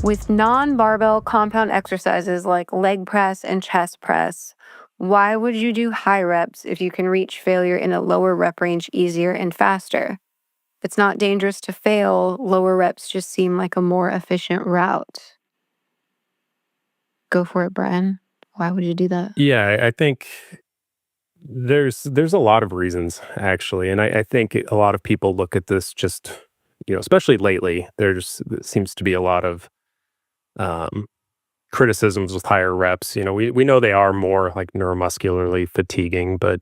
With non barbell compound exercises like leg press and chest press, why would you do high reps if you can reach failure in a lower rep range easier and faster? If it's not dangerous to fail, lower reps just seem like a more efficient route. Go for it, Brian. Why would you do that? Yeah, I think there's a lot of reasons actually, and I think a lot of people look at this just especially lately. There seems to be a lot of um, criticisms with higher reps. We know they are more like neuromuscularly fatiguing, but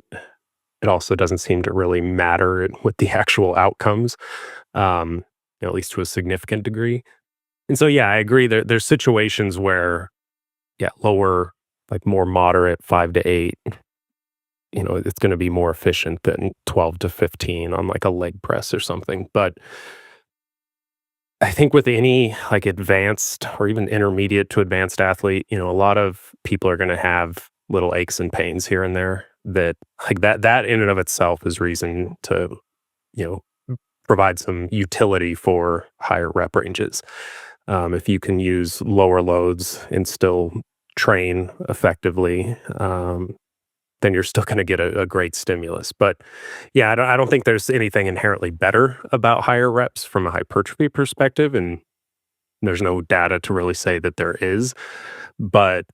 it also doesn't seem to really matter with the actual outcomes, um, at least to a significant degree. And so, yeah, I agree. There's situations where, yeah, lower, like more moderate, 5 to 8. It's going to be more efficient than 12 to 15 on like a leg press or something. But I think with any like advanced or even intermediate to advanced athlete, a lot of people are going to have little aches and pains here and there that like that in and of itself is reason to, you know, provide some utility for higher rep ranges. If you can use lower loads and still train effectively, then you're still going to get a great stimulus. But yeah, I don't think there's anything inherently better about higher reps from a hypertrophy perspective. And there's no data to really say that there is. But,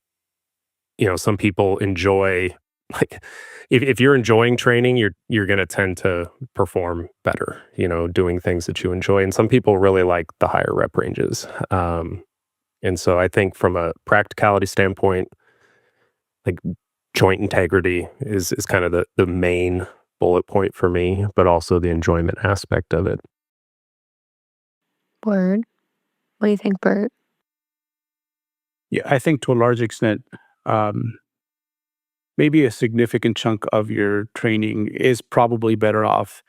some people enjoy, like, if you're enjoying training, you're going to tend to perform better, doing things that you enjoy. And some people really like the higher rep ranges. And so I think from a practicality standpoint, like joint integrity is kind of the main bullet point for me, but also the enjoyment aspect of it. Word. What do you think, Bert? Yeah, I think to a large extent, um, maybe a significant chunk of your training is probably better off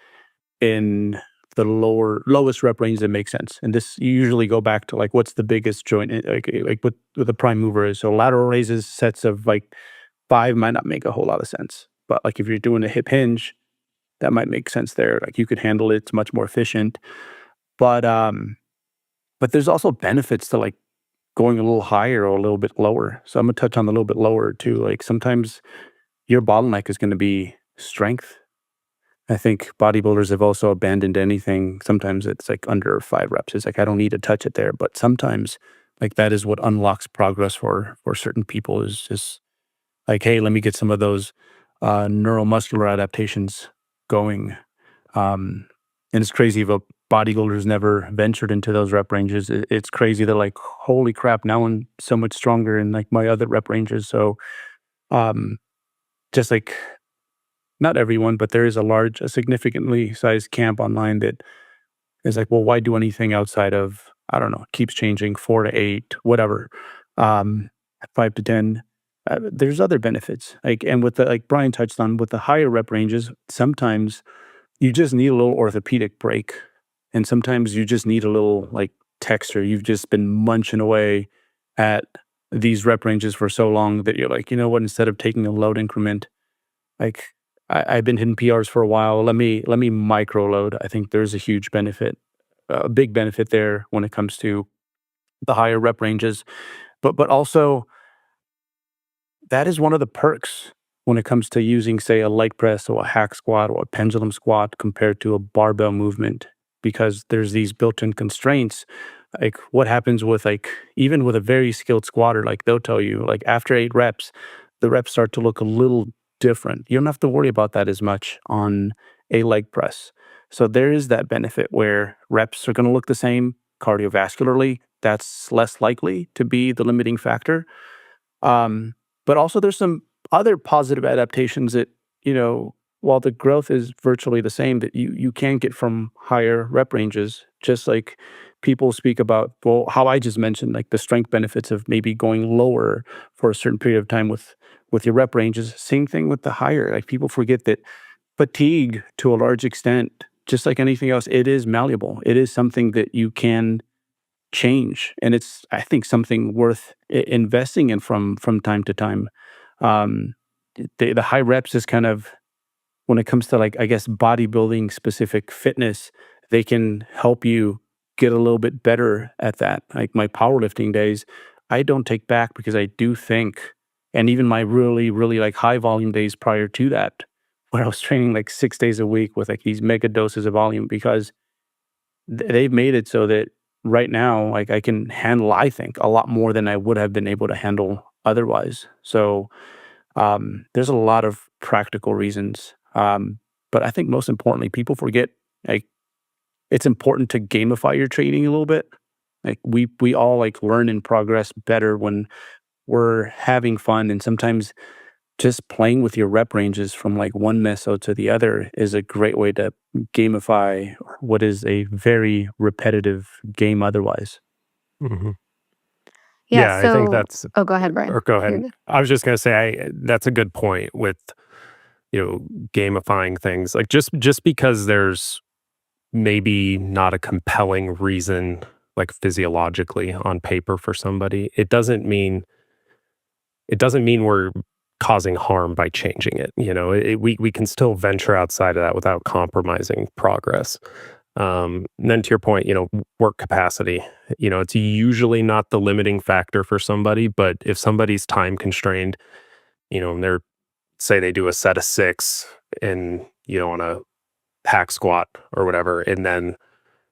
in the lowest rep range that makes sense. And this you usually go back to like what's the biggest joint like what the prime mover is. So lateral raises sets of like 5 might not make a whole lot of sense. But like if you're doing a hip hinge, that might make sense there. Like you could handle it, it's much more efficient. But but there's also benefits to like going a little higher or a little bit lower. So I'm gonna touch on a little bit lower too. Like sometimes your bottleneck is gonna be strength. I think bodybuilders have also abandoned anything. Sometimes it's like under 5 reps. It's like I don't need to touch it there. But sometimes like that is what unlocks progress for certain people is just like, hey, let me get some of those neuromuscular adaptations going. Um, and it's crazy if a bodybuilder's never ventured into those rep ranges. It's crazy. They're like, holy crap, now I'm so much stronger in like my other rep ranges. So um, just like not everyone, but there is a significantly sized camp online that is like, well, why do anything outside of, I don't know, keeps changing 4 to 8, whatever, um, 5 to 10. There's other benefits. Like, and with the, like Brian touched on, with the higher rep ranges, sometimes you just need a little orthopedic break. And sometimes you just need a little like texture. You've just been munching away at these rep ranges for so long that you're like, you know what, instead of taking a load increment, like I've been hitting PRs for a while. Let me micro load. I think there's a huge benefit, a big benefit there when it comes to the higher rep ranges. But also that is one of the perks when it comes to using, say, a leg press or a hack squat or a pendulum squat compared to a barbell movement, because there's these built-in constraints. Like what happens with like even with a very skilled squatter, like they'll tell you like after 8 reps, the reps start to look a little different. You don't have to worry about that as much on a leg press. So there is that benefit where reps are going to look the same cardiovascularly. That's less likely to be the limiting factor. Um, but also there's some other positive adaptations that, while the growth is virtually the same, that you can get from higher rep ranges, just like people speak about, well, how I just mentioned, like the strength benefits of maybe going lower for a certain period of time with your rep ranges. Same thing with the higher. Like people forget that fatigue to a large extent, just like anything else, it is malleable. It is something that you can change, and it's I think something worth investing in from time to time. Um, the high reps is kind of when it comes to like I guess bodybuilding specific fitness, they can help you get a little bit better at that. Like my powerlifting days, I don't take back because I do think, and even my really, really like high volume days prior to that, where I was training like 6 days a week with like these mega doses of volume, because they've made it so that right now, like I can handle, I think, a lot more than I would have been able to handle otherwise. So there's a lot of practical reasons. But I think most importantly, people forget like it's important to gamify your training a little bit. Like we all like learn and progress better when we're having fun, and sometimes just playing with your rep ranges from like one meso to the other is a great way to gamify what is a very repetitive game otherwise. Hmm. Yeah. Yeah, I think So, that's, oh, go ahead, Brian. or go You're ahead. good. I was just going to say, that's a good point with, gamifying things. Like just because there's maybe not a compelling reason, like physiologically on paper for somebody, it doesn't mean we're causing harm by changing it. We can still venture outside of that without compromising progress. And then to your point, work capacity, it's usually not the limiting factor for somebody, but if somebody's time constrained, and they're, say they do a set of 6 and, on a hack squat or whatever, and then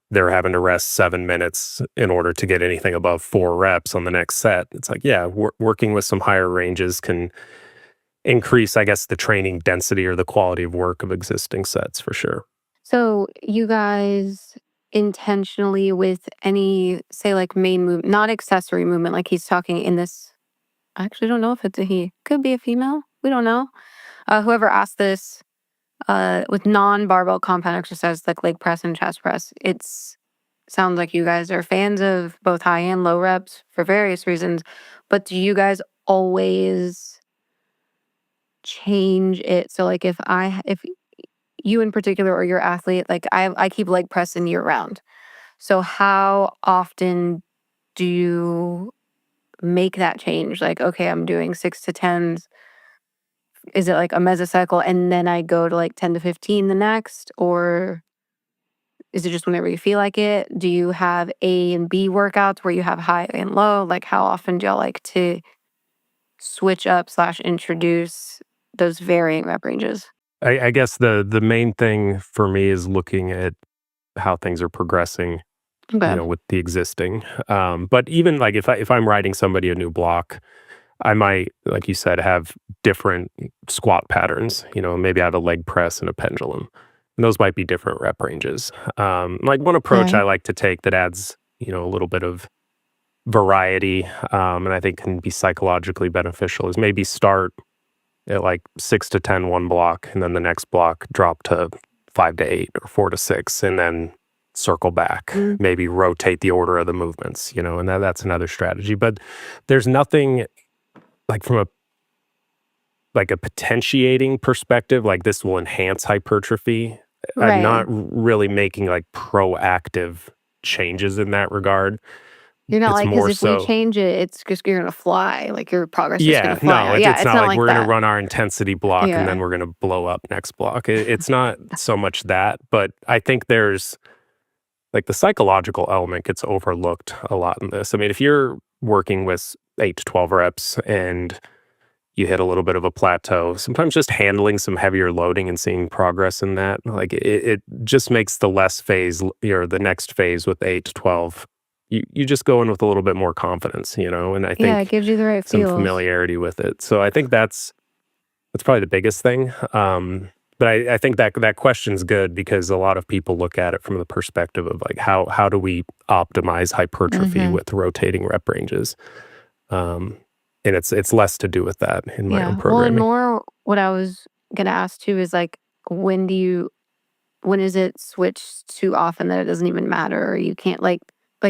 they're having to rest 7 minutes in order to get anything above 4 reps on the next set. It's like, yeah, working with some higher ranges can increase, I guess, the training density or the quality of work of existing sets for sure. So, you guys intentionally with any, say, like main move, not accessory movement, like he's talking in this. I actually don't know if it's a he. Could be a female. We don't know. Whoever asked this, with non-barbell compound exercise like leg press and chest press, it's sounds like you guys are fans of both high and low reps for various reasons. But do you guys always change it? So like if you in particular or your athlete, like I keep leg pressing year round. So how often do you make that change? Like, okay, I'm doing 6 to 10s. Is it like a mesocycle and then I go to like 10 to 15 the next? Or is it just whenever you feel like it? Do you have A and B workouts where you have high and low? Like, how often do y'all like to switch up slash introduce those varying rep ranges? I guess the main thing for me is looking at how things are progressing, Okay. with the existing. But even like if I'm writing somebody a new block, I might, like you said, have different squat patterns. Maybe I have a leg press and a pendulum. And those might be different rep ranges. Like one approach I Right. like to take that adds, a little bit of variety, and I think can be psychologically beneficial is maybe start at like 6 to 10 one block, and then the next block drop to 5 to 8 or 4 to 6, and then circle back. Mm. Maybe rotate the order of the movements, and that's another strategy. But there's nothing like from a potentiating perspective, like this will enhance hypertrophy. I'm Right. not really making like proactive changes in that regard. You're not It's like, because more if we so, change it, it's just you're gonna fly. Like your progress is gonna yeah, fly no, now. Yeah, it's it's not not like like we're going to that. run our intensity block and then Yeah. we're going to blow up next block. It's not so much that, but I think there's like the psychological element gets overlooked a lot in this. I mean, if you're working with 8 to 12 reps and you hit a little bit of a plateau, sometimes just handling some heavier loading and seeing progress in that, like it just makes the the next phase with 8 to 12. You just go in with a little bit more confidence, and I Yeah, it think gives you the right some feels. familiarity with it. So I think that's probably the biggest thing. But I think that question's good because a lot of people look at it from the perspective of like how do we optimize hypertrophy Hmm. with rotating rep ranges, um, and it's less to do with that in my own Yeah. Well, and programming. more what I was gonna ask too is like, when is it switched too often that it doesn't even matter, or you can't like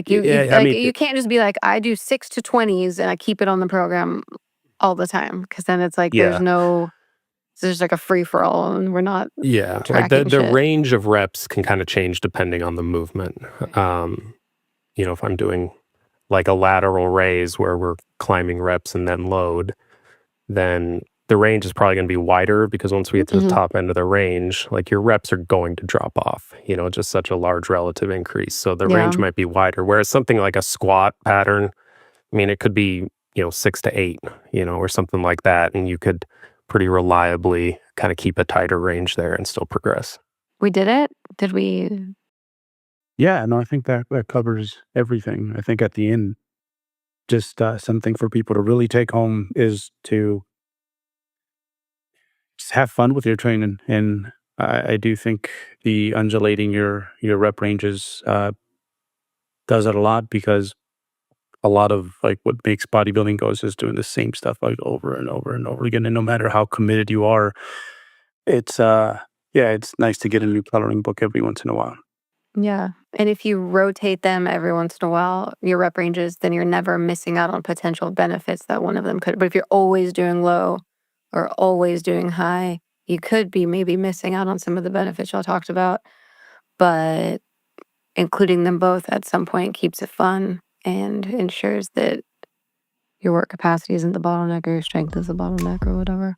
you Yeah, I like mean, you can't just be like, I do 6 to 20s and I keep it on the program all the time, because then it's like yeah, there's like a free for all and we're not yeah. Like the tracking the shit. range of reps can kind of change depending on the movement. Um, if I'm doing like a lateral raise where we're climbing reps and then load, then the range is probably going to be wider because once we get to the Mhm. top end of the range, like your reps are going to drop off, just such a large relative increase. So the Yeah. range might be wider. Whereas something like a squat pattern, I mean, it could be, 6 to 8, or something like that. And you could pretty reliably kind of keep a tighter range there and still progress. We did it? Did we? Yeah, no, I think that covers everything. I think at the end, just something for people to really take home is to just have fun with your training. And I do think the undulating your rep ranges does it a lot because a lot of like what makes bodybuilding goes is doing the same stuff like over and over and over again. And no matter how committed you are, it's yeah, it's nice to get a new coloring book every once in a while. Yeah. And if you rotate them every once in a while, your rep ranges, then you're never missing out on potential benefits that one of them could. But if you're always doing low or always doing high, you could be maybe missing out on some of the benefits y'all talked about. But including them both at some point keeps it fun and ensures that your work capacity isn't the bottleneck or your strength is the bottleneck or whatever.